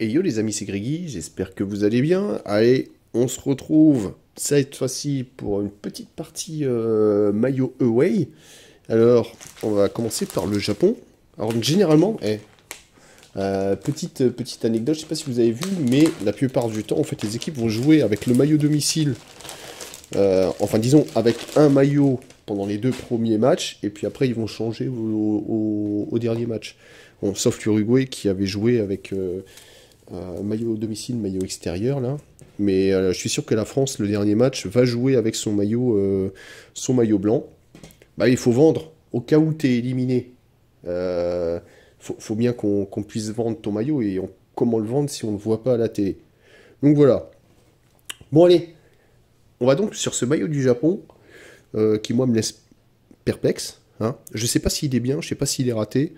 Et yo les amis, c'est Grégui, j'espère que vous allez bien. Allez, on se retrouve cette fois-ci pour une petite partie maillot away. Alors, on va commencer par le Japon. Alors généralement, petite anecdote, je sais pas si vous avez vu, mais la plupart du temps, en fait, les équipes vont jouer avec le maillot domicile. Enfin, disons, avec un maillot pendant les 2 premiers matchs, et puis après, ils vont changer au dernier match. Bon, sauf l'Uruguay qui avait joué avec maillot domicile, maillot extérieur, là. Mais je suis sûr que la France, le dernier match, va jouer avec son maillot blanc. Bah, il faut vendre. Au cas où tu es éliminé, faut bien qu'on puisse vendre ton maillot. Et comment le vendre si on ne le voit pas à la télé? Donc voilà. Bon, allez. On va donc sur ce maillot du Japon, qui moi me laisse perplexe. Hein. Je sais pas s'il est bien, je sais pas s'il est raté.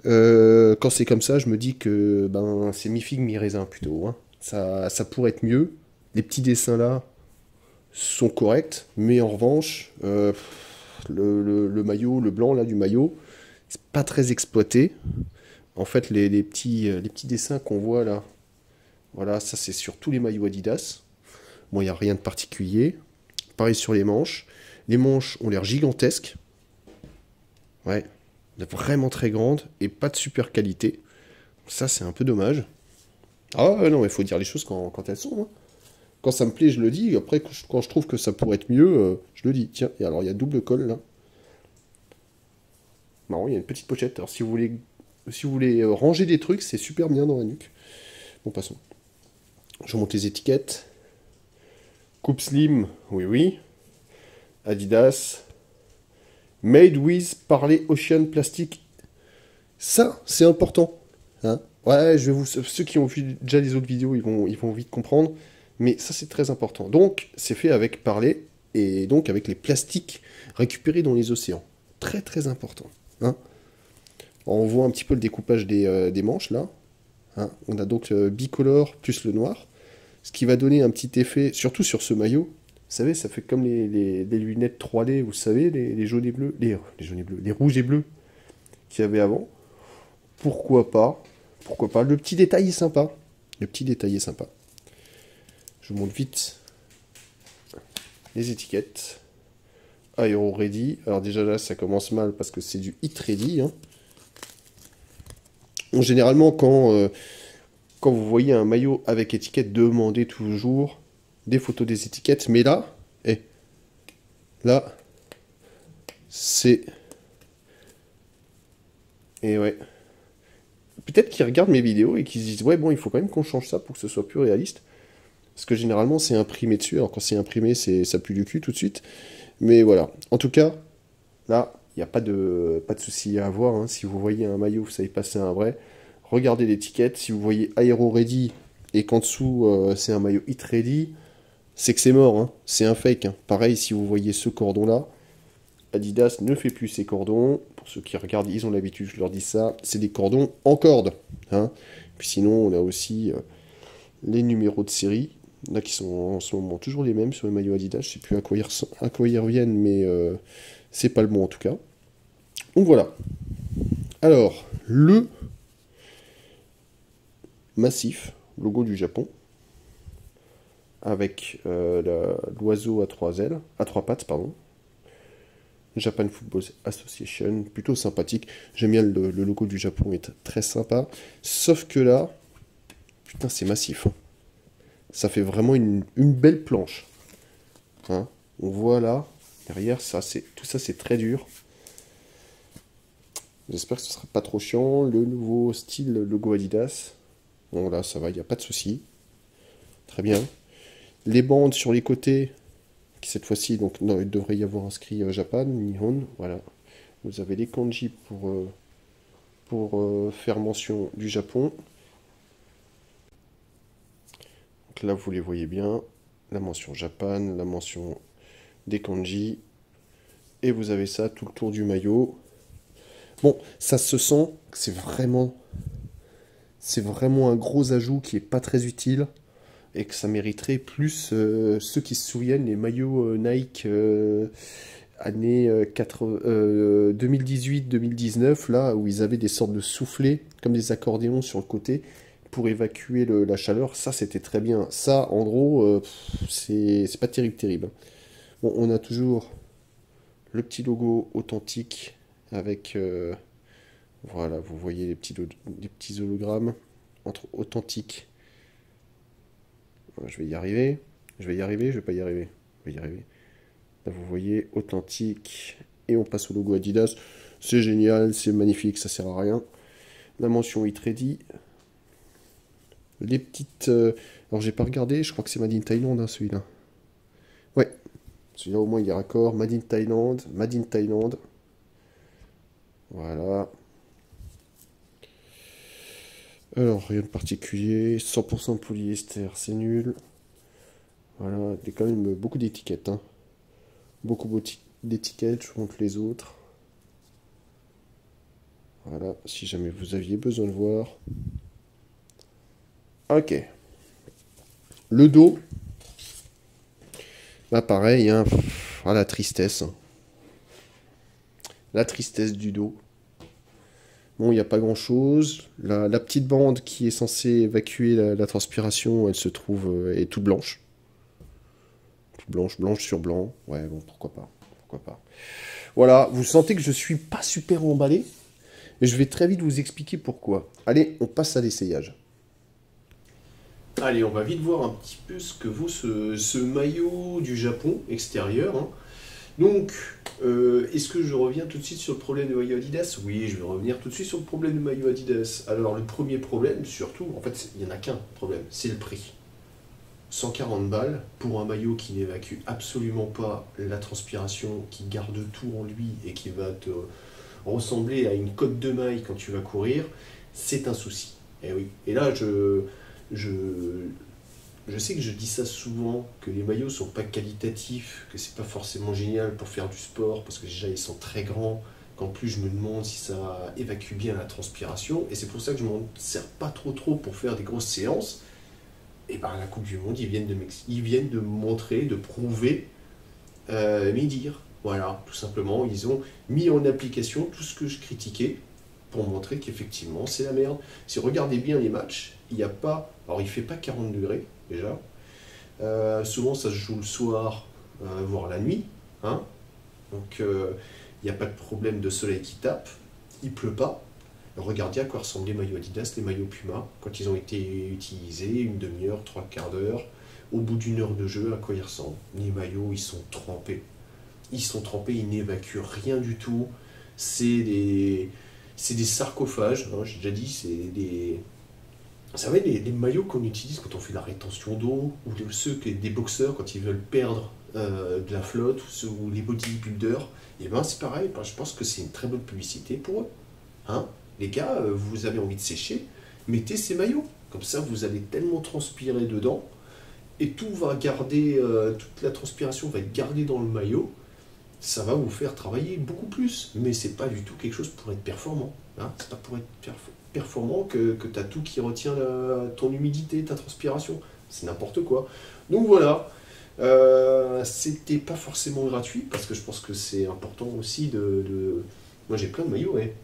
Quand c'est comme ça, je me dis que c'est mi-figue, mi-raisin plutôt. Hein. Ça pourrait être mieux. Les petits dessins là sont corrects, mais en revanche, le maillot, le blanc là du maillot, c'est pas très exploité. En fait, les petits dessins qu'on voit là, voilà, ça c'est sur tous les maillots Adidas. Bon, il n'y a rien de particulier. Pareil sur les manches. Les manches ont l'air gigantesques. Ouais, vraiment très grandes et pas de super qualité. Ça, c'est un peu dommage. Ah non, il faut dire les choses quand elles sont. Hein. Quand ça me plaît, je le dis. Après, quand je trouve que ça pourrait être mieux, je le dis. Tiens, et alors il y a double colle là. Marrant, il y a une petite pochette. Alors si vous voulez ranger des trucs, c'est super bien dans la nuque. Bon, passons. Je remonte les étiquettes. Coupe slim, oui, oui. Adidas. Made with Parley Ocean Plastic. Ça, c'est important. Hein, ouais, ceux qui ont vu déjà les autres vidéos, ils vont vite comprendre. Mais ça, c'est très important. Donc, c'est fait avec Parley et donc avec les plastiques récupérés dans les océans. Très, très important. Hein. On voit un petit peu le découpage des manches, là. Hein. On a donc le bicolore plus le noir. Ce qui va donner un petit effet, surtout sur ce maillot. Vous savez, ça fait comme les lunettes 3D, vous savez, les jaunes et bleus, les jaunes et bleus, les rouges et bleus qu'il y avait avant. Pourquoi pas? Pourquoi pas? Le petit détail est sympa. Le petit détail est sympa. Je vous montre vite les étiquettes. Aero Ready. Alors déjà là, ça commence mal parce que c'est du Hit Ready. Hein. Donc, généralement, quand vous voyez un maillot avec étiquette, demandez toujours des photos des étiquettes. Mais là, là, c'est... Et ouais. Peut-être qu'ils regardent mes vidéos et qu'ils se disent, ouais, bon, il faut quand même qu'on change ça pour que ce soit plus réaliste. Parce que généralement, c'est imprimé dessus. Alors quand c'est imprimé, ça pue du cul tout de suite. Mais voilà. En tout cas, là, il n'y a pas de souci à avoir. Hein. Si vous voyez un maillot, vous savez pas si c'est un vrai. Regardez l'étiquette. Si vous voyez Aero Ready et qu'en dessous, c'est un maillot Hit Ready, c'est que c'est mort. Hein. C'est un fake. Hein. Pareil, si vous voyez ce cordon-là, Adidas ne fait plus ces cordons. Pour ceux qui regardent, ils ont l'habitude, je leur dis ça. C'est des cordons en corde. Hein. Puis sinon, on a aussi les numéros de série. Là, qui sont en ce moment toujours les mêmes sur les maillots Adidas. Je ne sais plus à quoi ils reviennent, mais c'est pas le bon en tout cas. Donc voilà. Alors, le massif, logo du Japon, avec l'oiseau à 3 ailes, à 3 pattes, pardon. Japan Football Association, plutôt sympathique. J'aime bien le logo du Japon, est très sympa. Sauf que là, putain, c'est massif. Hein. Ça fait vraiment une belle planche. Hein. On voit là, derrière, tout ça c'est très dur. J'espère que ce ne sera pas trop chiant. Le nouveau style logo Adidas. Bon là, ça va, il n'y a pas de souci. Très bien. Les bandes sur les côtés, qui cette fois-ci, donc non, il devrait y avoir inscrit Japan, Nihon. Voilà. Vous avez les kanji pour faire mention du Japon. Donc là, vous les voyez bien. La mention Japan, la mention des kanji. Et vous avez ça tout le tour du maillot. Bon, ça se sent que c'est vraiment un gros ajout qui est pas très utile et que ça mériterait plus ceux qui se souviennent les maillots Nike années 2018-2019 là où ils avaient des sortes de soufflets comme des accordéons sur le côté pour évacuer la chaleur, ça c'était très bien. Ça, en gros, c'est pas terrible, terrible. Bon, on a toujours le petit logo authentique avec, voilà, vous voyez les petits hologrammes entre authentique. Je vais y arriver. Je vais y arriver, je vais pas y arriver. Je vais y arriver. Là, vous voyez authentique et on passe au logo Adidas. C'est génial, c'est magnifique, ça sert à rien. La mention Hit Ready. Les petites. Alors j'ai pas regardé, je crois que c'est Made in Thailand hein, celui-là. Ouais, celui-là au moins il est raccord. Made in Thailand, Made in Thailand. Voilà. Alors rien de particulier. 100% polyester, c'est nul. Voilà, il y a quand même beaucoup d'étiquettes. Hein. Beaucoup d'étiquettes, je vous montre les autres. Voilà, si jamais vous aviez besoin de voir. Ok. Le dos. Bah pareil, hein. Ah, la tristesse. La tristesse du dos. Bon, il n'y a pas grand-chose. La petite bande qui est censée évacuer la transpiration, elle se trouve est toute blanche. Toute blanche, blanche sur blanc. Ouais, bon, pourquoi pas. Pourquoi pas. Voilà, vous sentez que je suis pas super emballé. Et je vais très vite vous expliquer pourquoi. Allez, on passe à l'essayage. Allez, on va vite voir un petit peu ce que vaut ce maillot du Japon extérieur. Hein. Donc, est-ce que je reviens tout de suite sur le problème de maillot Adidas? Oui, je vais revenir tout de suite sur le problème de maillot Adidas. Alors, le premier problème, surtout, en fait, il n'y en a qu'un problème, c'est le prix. 140 balles pour un maillot qui n'évacue absolument pas la transpiration, qui garde tout en lui et qui va te ressembler à une cotte de maille quand tu vas courir, c'est un souci. Et oui. Et là, je sais que je dis ça souvent, que les maillots sont pas qualitatifs, que c'est pas forcément génial pour faire du sport, parce que déjà ils sont très grands, qu'en plus je me demande si ça évacue bien la transpiration, et c'est pour ça que je m'en sers pas trop pour faire des grosses séances. Et ben la Coupe du Monde, ils viennent de montrer, de prouver mes dires. Voilà, tout simplement, ils ont mis en application tout ce que je critiquais pour montrer qu'effectivement c'est la merde. Si vous regardez bien les matchs, il n'y a pas. Alors il fait pas 40 degrés déjà. Souvent ça se joue le soir, voire la nuit. Hein, donc il n'y a pas de problème de soleil qui tape. Il pleut pas. Regardez à quoi ressemblent les maillots Adidas, les maillots Puma, quand ils ont été utilisés, une demi-heure, trois quarts d'heure. Au bout d'une heure de jeu, à quoi ils ressemblent? Les maillots, ils sont trempés. Ils sont trempés, ils n'évacuent rien du tout. C'est des sarcophages, hein, j'ai déjà dit, c'est des... Vous savez, les maillots qu'on utilise quand on fait la rétention d'eau, ou des boxeurs quand ils veulent perdre de la flotte, ou les bodybuilders, et ben c'est pareil, je pense que c'est une très bonne publicité pour eux. Hein, les gars, vous avez envie de sécher, mettez ces maillots. Comme ça, vous allez tellement transpirer dedans, et tout va garder, toute la transpiration va être gardée dans le maillot, ça va vous faire travailler beaucoup plus. Mais c'est pas du tout quelque chose pour être performant. Hein. C'est pas pour être performant que tu as tout qui retient ton humidité, ta transpiration. C'est n'importe quoi. Donc voilà, c'était pas forcément gratuit, parce que je pense que c'est important aussi de... Moi j'ai plein de maillots, ouais.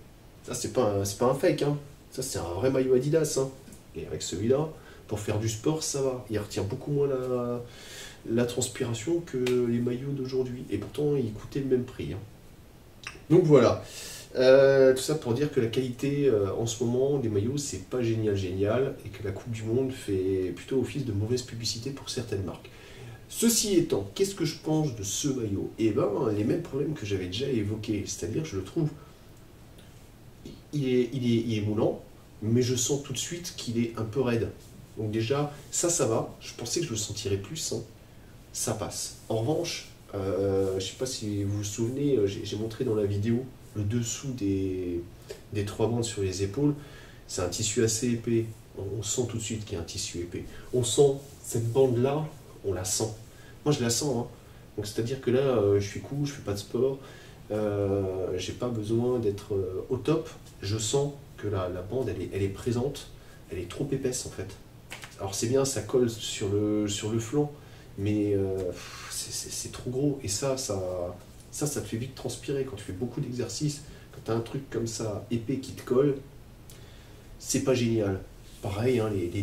Ça c'est pas un fake, hein. Ça c'est un vrai maillot Adidas. Hein. Et avec celui-là, pour faire du sport, ça va. Il retient beaucoup moins la transpiration que les maillots d'aujourd'hui. Et pourtant, ils coûtaient le même prix. Hein. Donc voilà. Tout ça pour dire que la qualité en ce moment des maillots, c'est pas génial. Et que la Coupe du Monde fait plutôt office de mauvaise publicité pour certaines marques. Ceci étant, qu'est-ce que je pense de ce maillot? Eh ben, les mêmes problèmes que j'avais déjà évoqués. C'est-à-dire, je le trouve... Il est moulant, mais je sens tout de suite qu'il est un peu raide. Donc déjà, ça va. Je pensais que je le sentirais plus. Hein. Ça passe. En revanche, je ne sais pas si vous vous souvenez, j'ai montré dans la vidéo le dessous des 3 bandes sur les épaules. C'est un tissu assez épais. On sent tout de suite qu'il y a un tissu épais. On sent cette bande-là, on la sent. Moi, je la sens. Hein. Donc c'est-à-dire que là, je suis cool, je fais pas de sport. J'ai pas besoin d'être au top. Je sens que la bande, elle est présente. Elle est trop épaisse, en fait. Alors c'est bien, ça colle sur le flanc, mais c'est trop gros. Et ça te fait vite transpirer. Quand tu fais beaucoup d'exercices, quand tu as un truc comme ça, épais, qui te colle, c'est pas génial. pareil, hein, les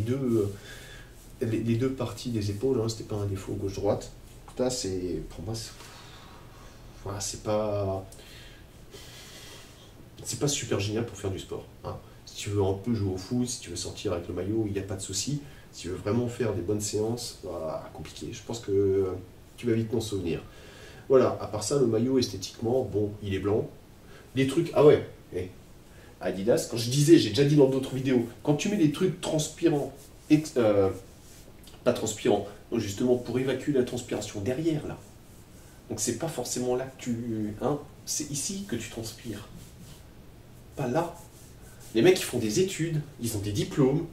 deux parties des épaules, hein, c'était pas un défaut gauche-droite. Là, c'est, pour moi, voilà, c'est pas super génial pour faire du sport. Hein. Si tu veux un peu jouer au foot, si tu veux sortir avec le maillot, il n'y a pas de souci. Si tu veux vraiment faire des bonnes séances, bah, compliqué. Je pense que tu vas vite t'en souvenir. Voilà, à part ça, le maillot esthétiquement, bon, il est blanc. Les trucs, ah ouais, Adidas, quand je disais, j'ai déjà dit dans d'autres vidéos, quand tu mets des trucs transpirants, pas transpirants, donc justement pour évacuer la transpiration derrière là, donc c'est pas forcément là que tu. Hein, c'est ici que tu transpires, pas là. Les mecs, ils font des études, ils ont des diplômes,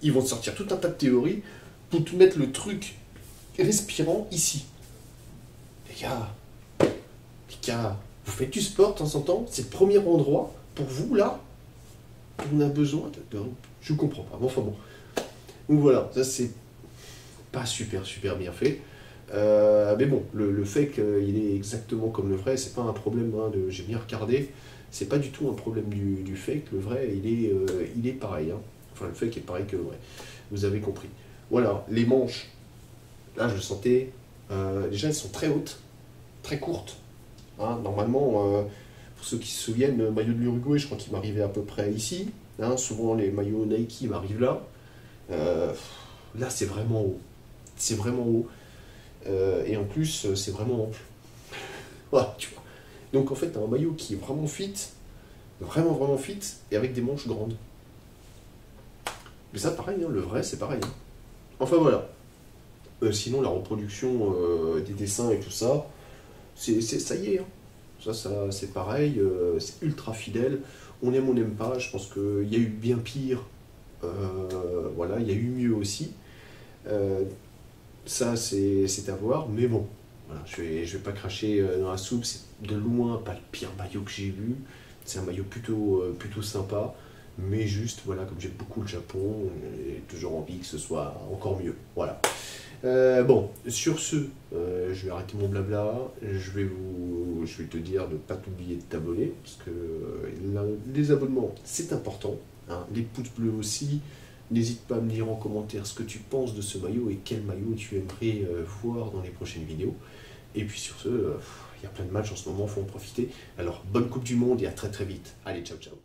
ils vont te sortir tout un tas de théories pour te mettre le truc respirant ici. Les gars, vous faites du sport de temps en temps, c'est le premier endroit pour vous là, on a besoin de. Je comprends pas, bon, enfin bon. Donc voilà, ça c'est pas super bien fait. Mais bon, le fait qu'il est exactement comme le vrai, c'est pas un problème, hein, j'ai bien regardé, c'est pas du tout un problème du fake, le vrai il est pareil. Hein. Enfin, le fake est pareil que le vrai. Vous avez compris. Voilà, les manches, là je le sentais, déjà elles sont très hautes, très courtes. Hein. Normalement, pour ceux qui se souviennent, le maillot de l'Uruguay, je crois qu'il m'arrivait à peu près ici. Hein. Souvent les maillots Nike m'arrivent là. Là c'est vraiment haut. C'est vraiment haut. Et en plus, c'est vraiment ample. Voilà, tu vois. Donc en fait, tu as un maillot qui est vraiment fit, vraiment fit, et avec des manches grandes. Mais ça, pareil, hein, le vrai, c'est pareil. Hein. Enfin voilà. Sinon, la reproduction des dessins et tout ça, ça y est. Hein. Ça c'est pareil, c'est ultra fidèle. On aime, on n'aime pas. Je pense qu'il y a eu bien pire. Voilà, il y a eu mieux aussi. Ça, c'est à voir, mais bon, voilà, je vais pas cracher dans la soupe, c'est de loin pas le pire maillot que j'ai vu, c'est un maillot plutôt sympa, mais juste, voilà, comme j'aime beaucoup le Japon, j'ai toujours envie que ce soit encore mieux, voilà. Bon, sur ce, je vais arrêter mon blabla, je vais te dire de ne pas t'oublier de t'abonner, parce que les abonnements, c'est important, hein, les pouces bleus aussi. N'hésite pas à me dire en commentaire ce que tu penses de ce maillot et quel maillot tu aimerais voir dans les prochaines vidéos. Et puis sur ce, il y a plein de matchs en ce moment, il faut en profiter. Alors bonne Coupe du Monde et à très vite. Allez, ciao ciao.